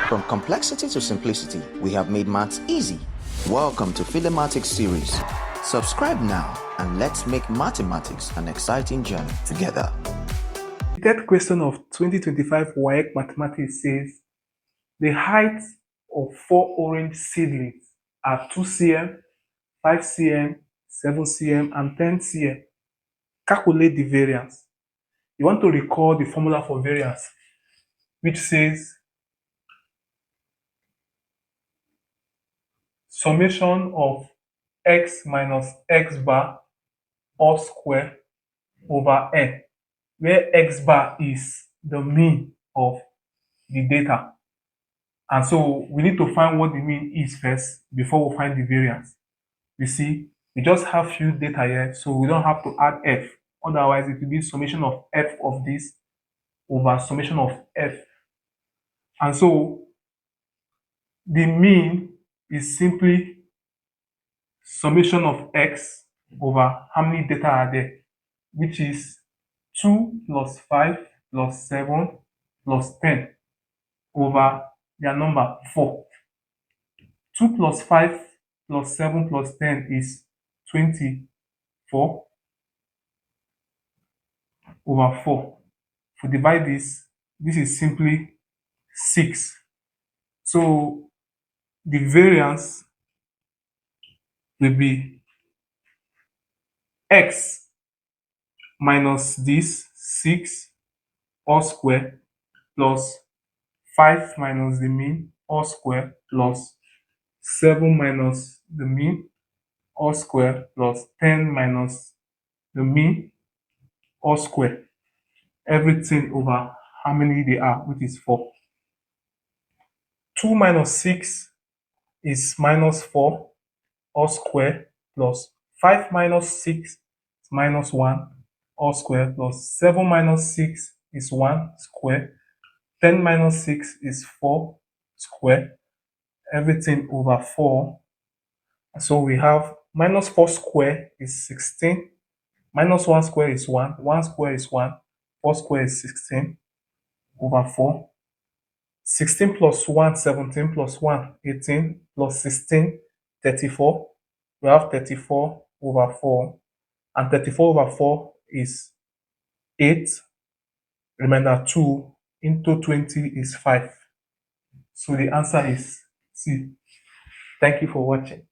From complexity to simplicity, we have made maths easy. Welcome to Philemathics series. Subscribe now and let's make mathematics an exciting journey together. The third question of 2025 WAEC mathematics says, the height of 4 orange seedlings are 2 cm, 5 cm, 7 cm, and 10 cm. Calculate the variance. You want to recall the formula for variance, which says summation of x minus x bar all square over n, where x bar is the mean of the data. And so we need to find what the mean is first before we find the variance. You see, we just have few data here, so we don't have to add f. Otherwise, it will be summation of f of this over summation of f. And so the mean is simply summation of x over how many data are there, which is 2 plus 5 plus 7 plus 10 over their number 4. 2 plus 5 plus 7 plus 10 is 24 over 4. If we divide this is simply 6. So the variance will be x minus this 6 all square plus 5 minus the mean all square plus 7 minus the mean all square plus 10 minus the mean all square. Everything over how many they are, which is 4. 2 minus 6 is minus 4 all square plus 5 minus 6 is minus 1 all square plus 7 minus 6 is 1 square. 10 minus 6 is 4 square. Everything over 4. So we have minus 4 square is 16. Minus 1 square is 1. 1 square is 1. 4 square is 16 over 4. 16 plus 1, 17 plus 1, 18 plus 16, 34. We have 34 over 4. And 34 over 4 is 8. Remainder 2 into 20 is 5. So the answer is C. Thank you for watching.